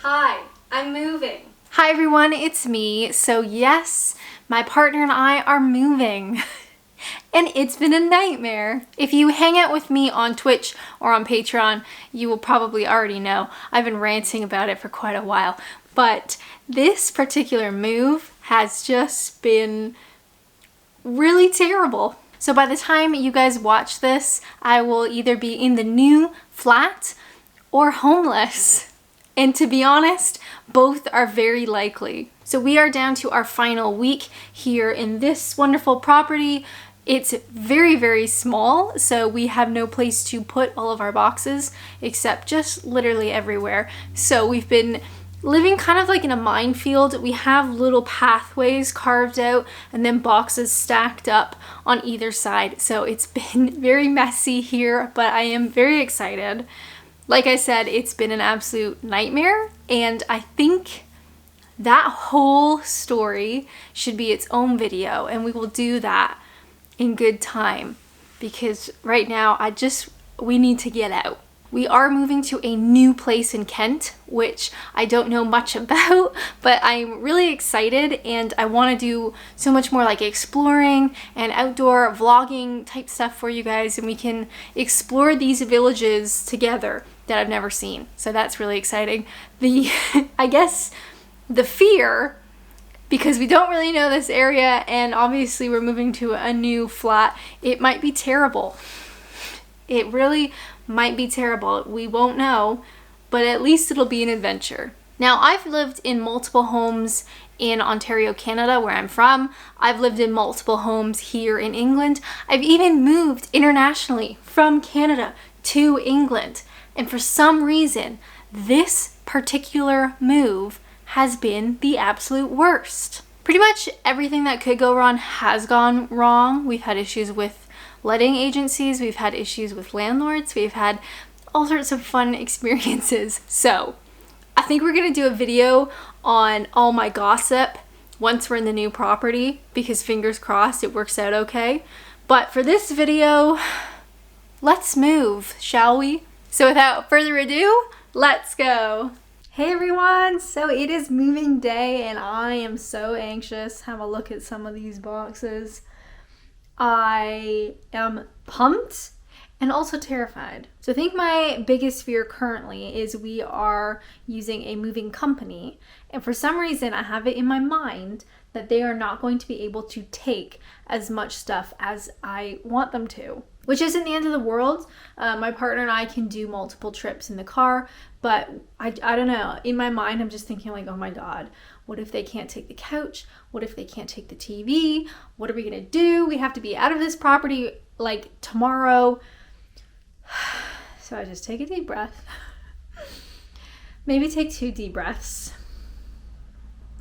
Hi, I'm moving. Hi everyone, it's me. So yes, my partner and I are moving. And it's been a nightmare. If you hang out with me on Twitch or on Patreon, you will probably already know. I've been ranting about it for quite a while. But this particular move has just been really terrible. So by the time you guys watch this, I will either be in the new flat or homeless. And to be honest, both are very likely. So we are down to our final week here in this wonderful property. It's very, very small, so we have no place to put all of our boxes except just literally everywhere. So we've been living kind of like in a minefield. We have little pathways carved out and then boxes stacked up on either side. So it's been very messy here, but I am very excited. Like I said, it's been an absolute nightmare, and I think that whole story should be its own video, and we will do that in good time, because right now we need to get out. We are moving to a new place in Kent, which I don't know much about, but I'm really excited, and I want to do so much more like exploring and outdoor vlogging type stuff for you guys, and we can explore these villages together that I've never seen. So that's really exciting. I guess the fear, because we don't really know this area and obviously we're moving to a new flat, it might be terrible. It really might be terrible. We won't know, but at least it'll be an adventure. Now, I've lived in multiple homes in Ontario, Canada, where I'm from. I've lived in multiple homes here in England. I've even moved internationally from Canada to England. And for some reason, this particular move has been the absolute worst. Pretty much everything that could go wrong has gone wrong. We've had issues with letting agencies, we've had issues with landlords, we've had all sorts of fun experiences. So I think we're gonna do a video on all my gossip once we're in the new property, because fingers crossed it works out okay. But for this video, let's move, shall we? So without further ado, let's go. Hey everyone, so it is moving day and I am so anxious. Have a look at some of these boxes. I am pumped and also terrified. So I think my biggest fear currently is we are using a moving company, and for some reason I have it in my mind that they are not going to be able to take as much stuff as I want them to. Which isn't the end of the world. My partner and I can do multiple trips in the car, but I don't know. In my mind, I'm just thinking like, oh my God, what if they can't take the couch? What if they can't take the TV? What are we gonna do? We have to be out of this property like tomorrow. So I just take a deep breath. Maybe take 2 deep breaths.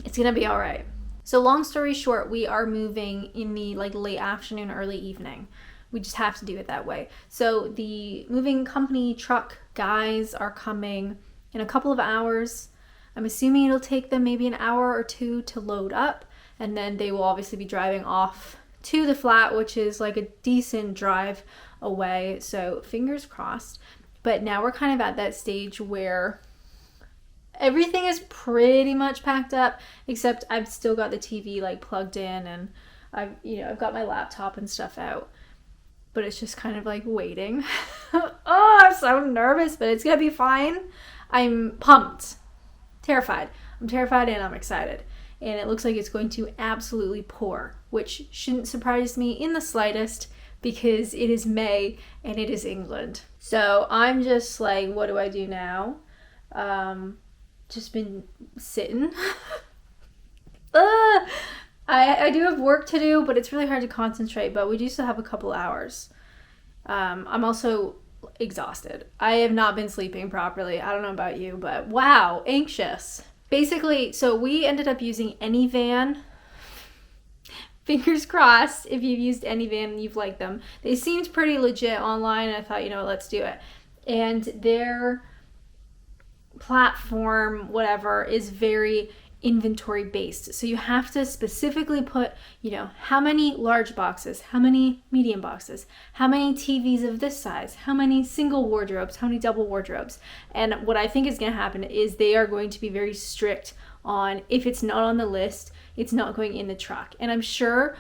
It's gonna be all right. So long story short, we are moving in the late afternoon, early evening. We just have to do it that way. So the moving company truck guys are coming in a couple of hours. I'm assuming it'll take them maybe an hour or 2 to load up, and then they will obviously be driving off to the flat, which is like a decent drive away. So fingers crossed. But now we're kind of at that stage where everything is pretty much packed up, except I've still got the TV plugged in, and I've got my laptop and stuff out. But it's just kind of waiting. Oh, I'm so nervous, but it's gonna be fine. I'm pumped. Terrified. I'm terrified and I'm excited. And it looks like it's going to absolutely pour, which shouldn't surprise me in the slightest, because it is May and it is England. So I'm just what do I do now? Just been sitting. I do have work to do, but it's really hard to concentrate, but we do still have a couple hours. I'm also exhausted. I have not been sleeping properly. I don't know about you, but wow, anxious. Basically, so we ended up using Anyvan. Fingers crossed if you've used Anyvan and you've liked them. They seemed pretty legit online, and I thought, let's do it. And their platform, whatever, is very inventory based. So you have to specifically put, how many large boxes, how many medium boxes, how many TVs of this size, how many single wardrobes, how many double wardrobes. And what I think is going to happen is they are going to be very strict on, if it's not on the list, it's not going in the truck. And I'm sure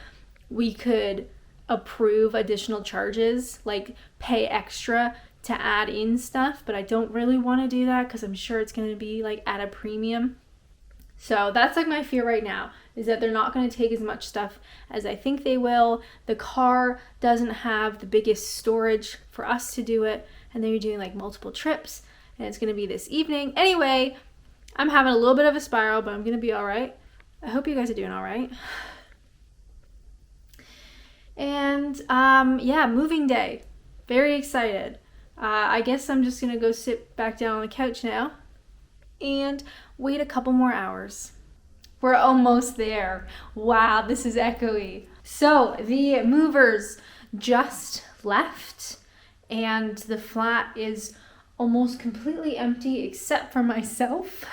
we could approve additional charges, like pay extra to add in stuff, but I don't really want to do that because I'm sure it's going to be like at a premium. So that's like my fear right now, is that they're not going to take as much stuff as I think they will. The car doesn't have the biggest storage for us to do it, and then you're doing like multiple trips, and it's going to be this evening. Anyway, I'm having a little bit of a spiral, but I'm going to be all right. I hope you guys are doing all right. And moving day. Very excited. I guess I'm just going to go sit back down on the couch now and wait a couple more hours. We're almost there. Wow, this is echoey. So the movers just left and the flat is almost completely empty except for myself.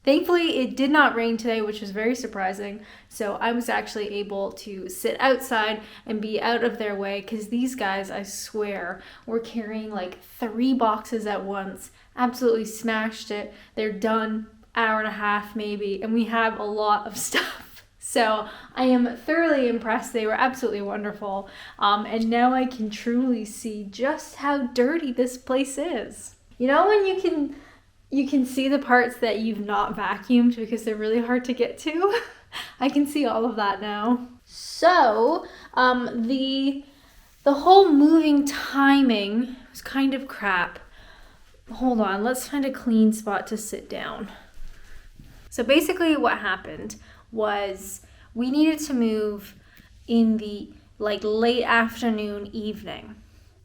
Thankfully, it did not rain today, which was very surprising. So I was actually able to sit outside and be out of their way, because these guys, I swear, were carrying like 3 boxes at once. Absolutely smashed it. They're done, hour and a half maybe, and we have a lot of stuff. So I am thoroughly impressed. They were absolutely wonderful. And now I can truly see just how dirty this place is. You know when you can see the parts that you've not vacuumed because they're really hard to get to? I can see all of that now. So, the whole moving timing was kind of crap. Hold on, let's find a clean spot to sit down. So basically what happened was we needed to move in the late afternoon, evening,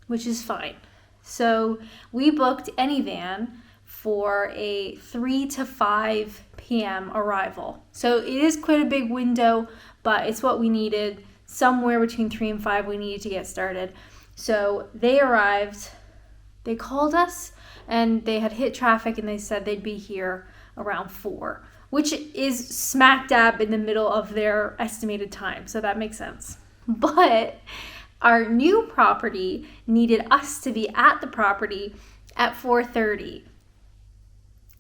which is fine. So we booked Anyvan for a 3 to 5 p.m. arrival. So it is quite a big window, but it's what we needed. Somewhere between 3 and 5 we needed to get started. So they arrived, they called us, and they had hit traffic and they said they'd be here around 4, which is smack dab in the middle of their estimated time. So that makes sense. But our new property needed us to be at the property at 4:30.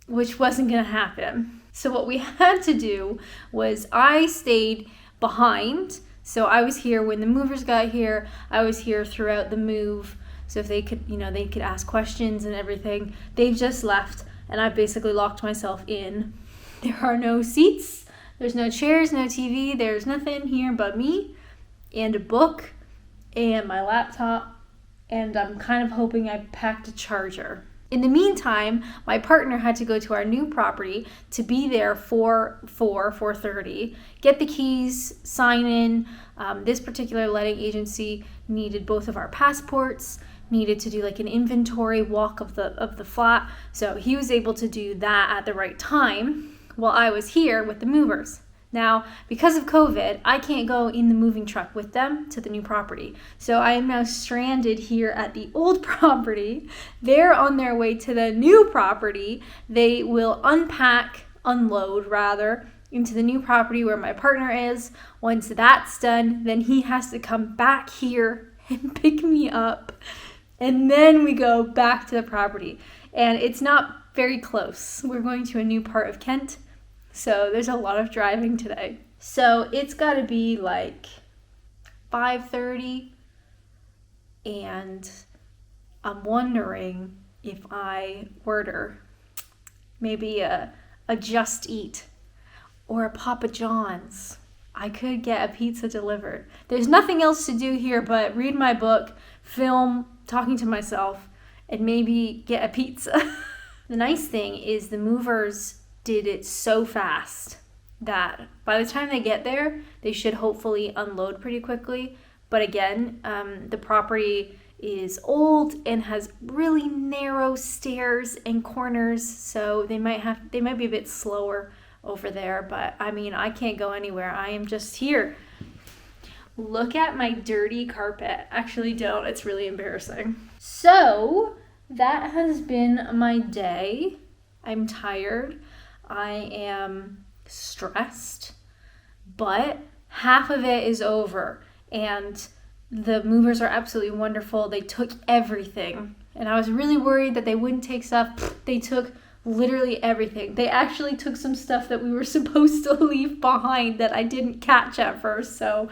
Which wasn't going to happen. So what we had to do was I stayed behind. So I was here when the movers got here. I was here throughout the move. So if they could, they could ask questions and everything. They just left and I basically locked myself in. There are no seats. There's no chairs, no TV. There's nothing here but me and a book and my laptop. And I'm kind of hoping I packed a charger. In the meantime, my partner had to go to our new property to be there for 4:30, get the keys, sign in. This particular letting agency needed both of our passports, needed to do like an inventory walk of the flat. So he was able to do that at the right time while I was here with the movers. Now, because of COVID, I can't go in the moving truck with them to the new property. So I am now stranded here at the old property. They're on their way to the new property. They will unload into the new property where my partner is. Once that's done, then he has to come back here and pick me up. And then we go back to the property. And it's not very close. We're going to a new part of Kent. So there's a lot of driving today. So it's got to be like 5:30. And I'm wondering if I order maybe a Just Eat or a Papa John's. I could get a pizza delivered. There's nothing else to do here but read my book, film, talking to myself, and maybe get a pizza. The nice thing is the movers did it so fast that by the time they get there, they should hopefully unload pretty quickly. But again, the property is old and has really narrow stairs and corners, so they might be a bit slower over there. But I mean, I can't go anywhere. I am just here. Look at my dirty carpet. Actually, don't. It's really embarrassing. So that has been my day. I'm tired. I am stressed, but half of it is over, and the movers are absolutely wonderful. They took everything, and I was really worried that they wouldn't take stuff. They took literally everything. They actually took some stuff that we were supposed to leave behind that I didn't catch at first. So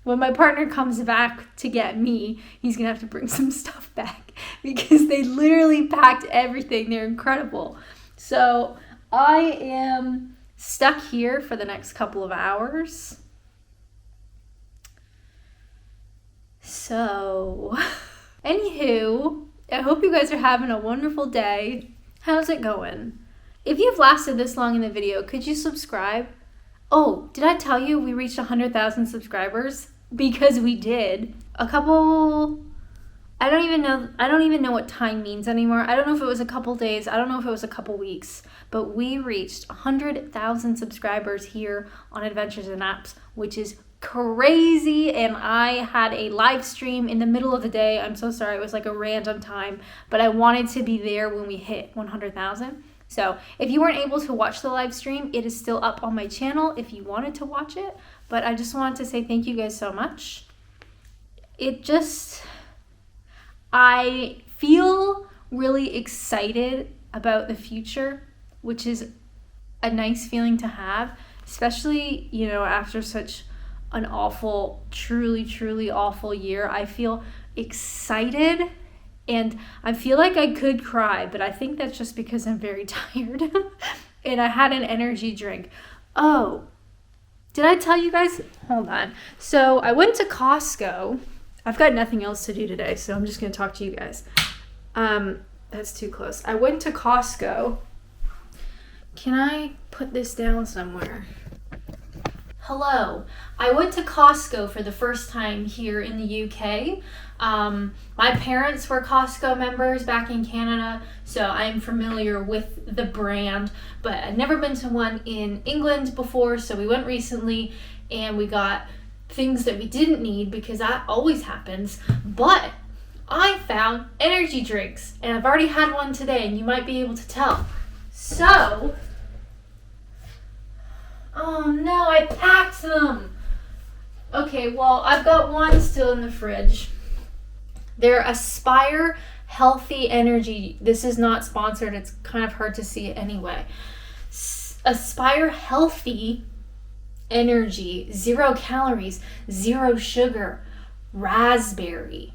when my partner comes back to get me, he's gonna have to bring some stuff back because they literally packed everything. They're incredible. So I am stuck here for the next couple of hours. So, anywho, I hope you guys are having a wonderful day. How's it going? If you've lasted this long in the video, could you subscribe? Oh, did I tell you we reached 100,000 subscribers? Because we did. I don't even know what time means anymore. I don't know if it was a couple days. I don't know if it was a couple weeks. But we reached 100,000 subscribers here on Adventures and Apps, which is crazy. And I had a live stream in the middle of the day. I'm so sorry. It was like a random time. But I wanted to be there when we hit 100,000. So if you weren't able to watch the live stream, it is still up on my channel if you wanted to watch it. But I just wanted to say thank you guys so much. I feel really excited about the future, which is a nice feeling to have, especially, after such an awful, truly, truly awful year. I feel excited and I feel like I could cry, but I think that's just because I'm very tired and I had an energy drink. Oh, did I tell you guys? Hold on. So I went to Costco. I've got nothing else to do today, so I'm just going to talk to you guys. That's too close. I went to Costco. Can I put this down somewhere? Hello. I went to Costco for the first time here in the UK. My parents were Costco members back in Canada, so I'm familiar with the brand, but I'd never been to one in England before, so we went recently and we got things that we didn't need because that always happens. But I found energy drinks and I've already had one today and you might be able to tell. So, oh no, I packed them. Okay, well, I've got one still in the fridge. They're Aspire Healthy Energy. This is not sponsored. It's kind of hard to see it anyway. Aspire Healthy Energy, 0 calories, 0 sugar, raspberry.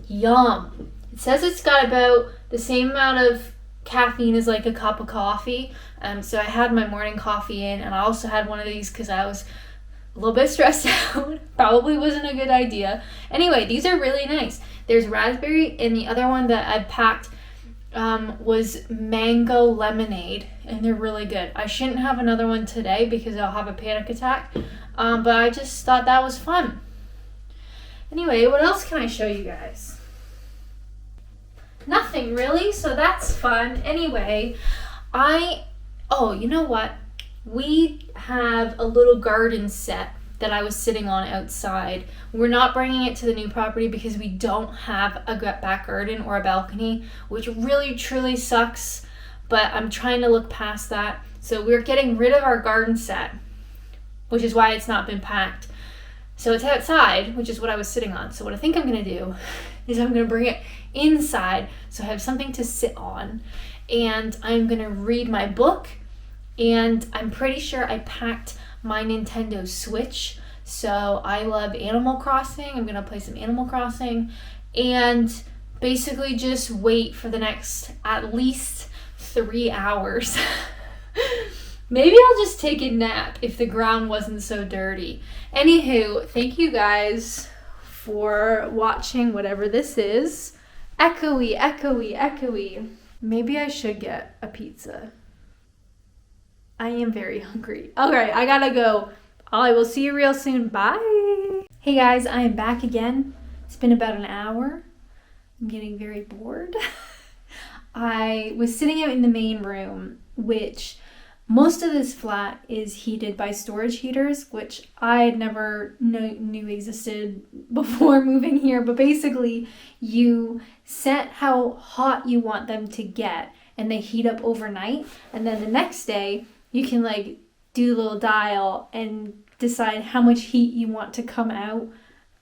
Yum. It says it's got about the same amount of caffeine as like a cup of coffee. So I had my morning coffee in, and I also had one of these because I was a little bit stressed out. Probably wasn't a good idea. Anyway, these are really nice. There's raspberry, and the other one that I packed was mango lemonade, and they're really good. I shouldn't have another one today because I'll have a panic attack, but I just thought that was fun. Anyway, what else can I show you guys? Nothing really, so that's fun. Anyway, you know what? We have a little garden set that I was sitting on outside. We're not bringing it to the new property because we don't have a back garden or a balcony, which really truly sucks, but I'm trying to look past that. So we're getting rid of our garden set, which is why it's not been packed. So it's outside, which is what I was sitting on. So what I think I'm gonna do is I'm gonna bring it inside so I have something to sit on, and I'm gonna read my book, and I'm pretty sure I packed my Nintendo Switch. So I love Animal Crossing. I'm gonna play some Animal Crossing and basically just wait for the next at least 3 hours. Maybe I'll just take a nap if the ground wasn't so dirty. Anywho, thank you guys for watching whatever this is. Echoey, echoey, echoey. Maybe I should get a pizza. I am very hungry. Okay, I gotta go. I will see you real soon. Bye. Hey guys, I am back again. It's been about an hour. I'm getting very bored. I was sitting out in the main room, which most of this flat is heated by storage heaters, which I never knew existed before moving here. But basically, you set how hot you want them to get, and they heat up overnight. And then the next day, you can do the little dial and decide how much heat you want to come out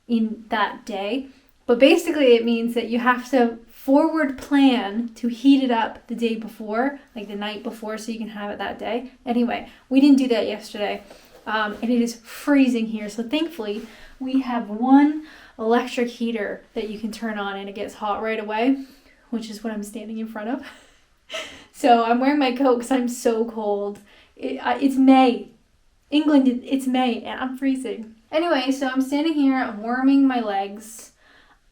in that day. But basically it means that you have to forward plan to heat it up the day before, like the night before, so you can have it that day. Anyway, we didn't do that yesterday, and it is freezing here. So thankfully we have one electric heater that you can turn on and it gets hot right away, which is what I'm standing in front of. So I'm wearing my coat because I'm so cold. It's May. England, it's May and I'm freezing. Anyway, so I'm standing here, I'm warming my legs.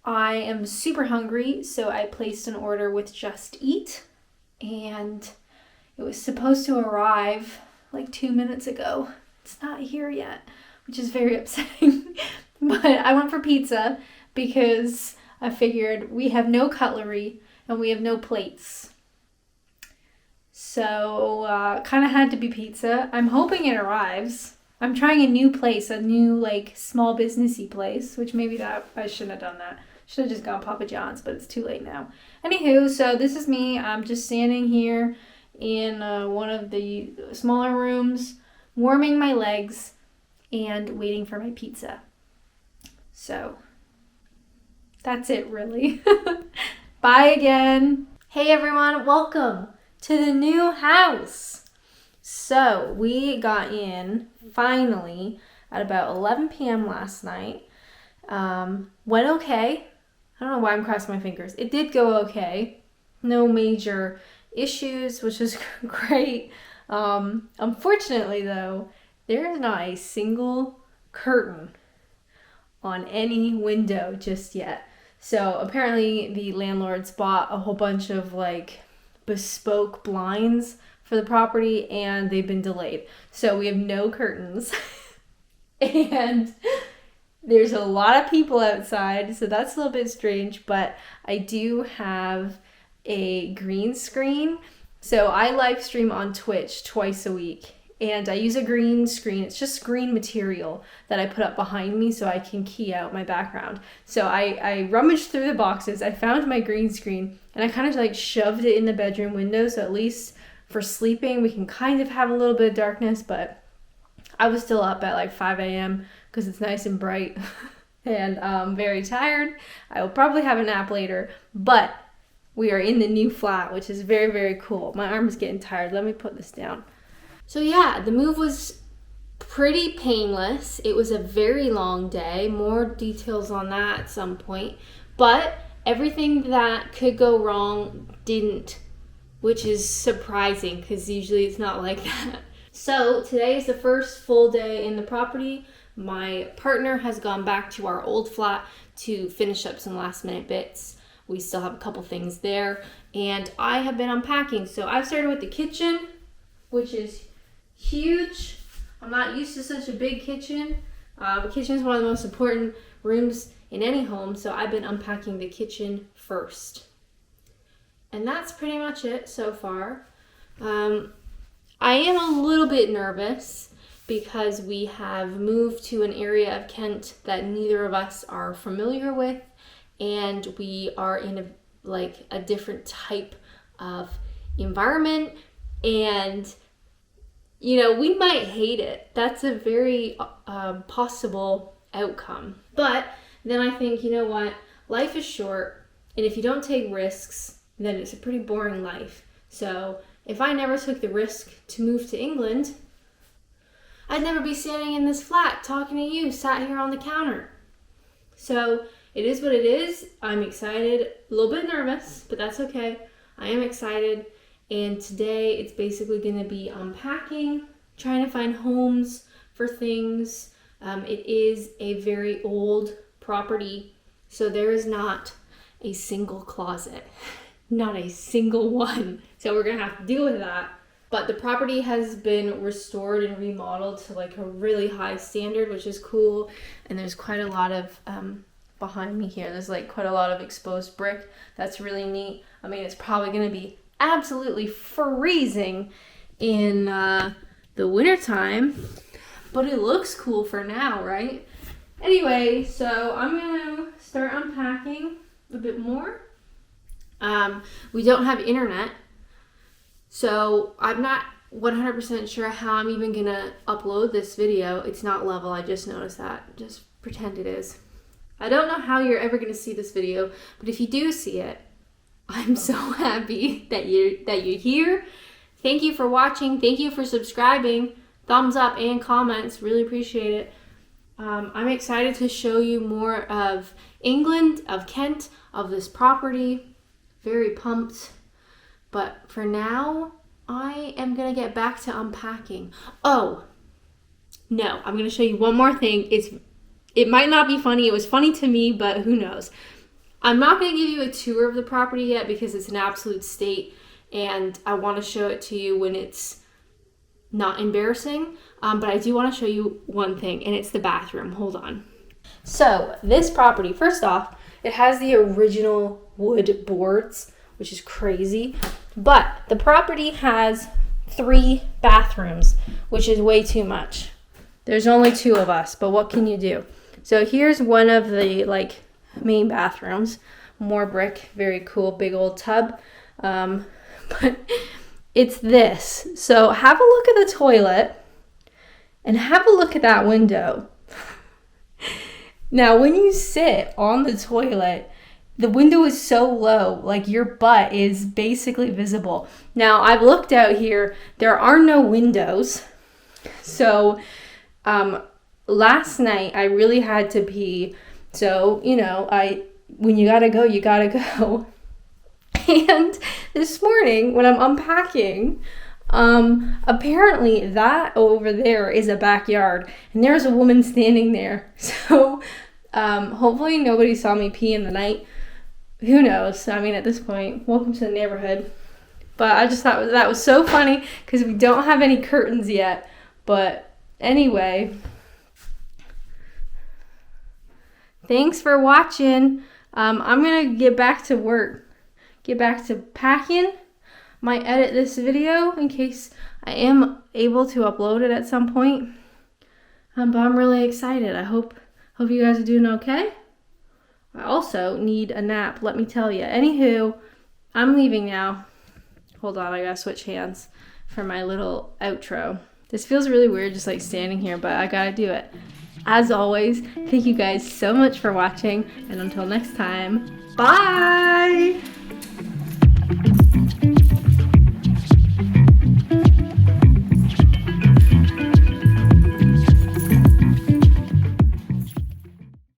I am super hungry, so I placed an order with Just Eat, and it was supposed to arrive like 2 minutes ago. It's not here yet, which is very upsetting. But I went for pizza because I figured we have no cutlery and we have no plates. So kind of had to be pizza. I'm hoping it arrives. I'm trying a new place, a new like small businessy place, which maybe that I shouldn't have done that. Should have just gone Papa John's, but it's too late now. Anywho, so this is me. I'm just standing here in one of the smaller rooms, warming my legs and waiting for my pizza. So that's it, really. Bye again. Hey everyone, welcome to the new house. So we got in finally at about 11 p.m. last night. Went okay. I don't know why I'm crossing my fingers. It did go okay. No major issues, which is great. Unfortunately though, there is not a single curtain on any window just yet. So apparently the landlords bought a whole bunch of like bespoke blinds for the property and they've been delayed. So we have no curtains. And there's a lot of people outside, so that's a little bit strange, but I do have a green screen. So I live stream on Twitch twice a week, and I use a green screen. It's just green material that I put up behind me so I can key out my background. So I rummaged through the boxes, I found my green screen, and I kind of like shoved it in the bedroom window, so at least for sleeping we can kind of have a little bit of darkness, but I was still up at like 5 a.m. because it's nice and bright and I'm very tired. I will probably have a nap later, but we are in the new flat, which is very, very cool. My arm is getting tired. Let me put this down. So yeah, the move was pretty painless. It was a very long day. More details on that at some point, but everything that could go wrong didn't, which is surprising because usually it's not like that. So today is the first full day in the property. My partner has gone back to our old flat to finish up some last minute bits. We still have a couple things there, and I have been unpacking. So I've started with the kitchen, which is huge. I'm not used to such a big kitchen. The kitchen is one of the most important rooms in any home, so I've been unpacking the kitchen first. And that's pretty much it so far. I am a little bit nervous because we have moved to an area of Kent that neither of us are familiar with, and we are in a different type of environment, and we might hate it. That's a very possible outcome. But then I think, you know what? Life is short, and if you don't take risks, then it's a pretty boring life. So if I never took the risk to move to England, I'd never be standing in this flat talking to you, sat here on the counter. So it is what it is. I'm excited, a little bit nervous, but that's okay. I am excited. And today it's basically going to be unpacking, trying to find homes for things. It is a very old property, so there is not a single closet. Not a single one. So we're going to have to deal with that. But the property has been restored and remodeled to like a really high standard, which is cool. And there's quite a lot of, behind me here, there's like quite a lot of exposed brick. That's really neat. I mean, it's probably going to be absolutely freezing in the wintertime, but it looks cool for now, right? Anyway, so I'm going to start unpacking a bit more. We don't have internet, so I'm not 100% sure how I'm even gonna upload this video. It's not level, I just noticed that. Just pretend it is. I don't know how you're ever gonna see this video, but if you do see it, I'm so happy that you're here. Thank you for watching. Thank you for subscribing. Thumbs up and comments. Really appreciate it. I'm excited to show you more of England, of Kent, of this property. Very pumped. But for now, I am going to get back to unpacking. Oh, no. I'm going to show you one more thing. It might not be funny. It was funny to me, but who knows. I'm not going to give you a tour of the property yet because it's an absolute state, and I want to show it to you when it's not embarrassing. But I do want to show you one thing, and it's the bathroom. Hold on. So this property, first off, it has the original wood boards, which is crazy. But the property has 3 bathrooms, which is way too much. There's only 2 of us, but what can you do? So here's one of the main bathrooms. More brick, very cool, big old tub. But it's this. So have a look at the toilet and have a look at that window. Now, when you sit on the toilet, the window is so low, like your butt is basically visible. Now, I've looked out here. There are no windows. So, last night I really had to pee. So, when you gotta go, you gotta go. And this morning when I'm unpacking, apparently that over there is a backyard and there's a woman standing there. So, hopefully nobody saw me pee in the night. Who knows? I mean, at this point, welcome to the neighborhood. But I just thought that was so funny because we don't have any curtains yet. But anyway, thanks for watching. I'm going to get back to work. Get back to packing. Might edit this video in case I am able to upload it at some point. But I'm really excited. I hope you guys are doing okay. I also need a nap, let me tell you. Anywho, I'm leaving now. Hold on, I gotta switch hands for my little outro. This feels really weird just standing here, but I gotta do it. As always, thank you guys so much for watching, and until next time, bye!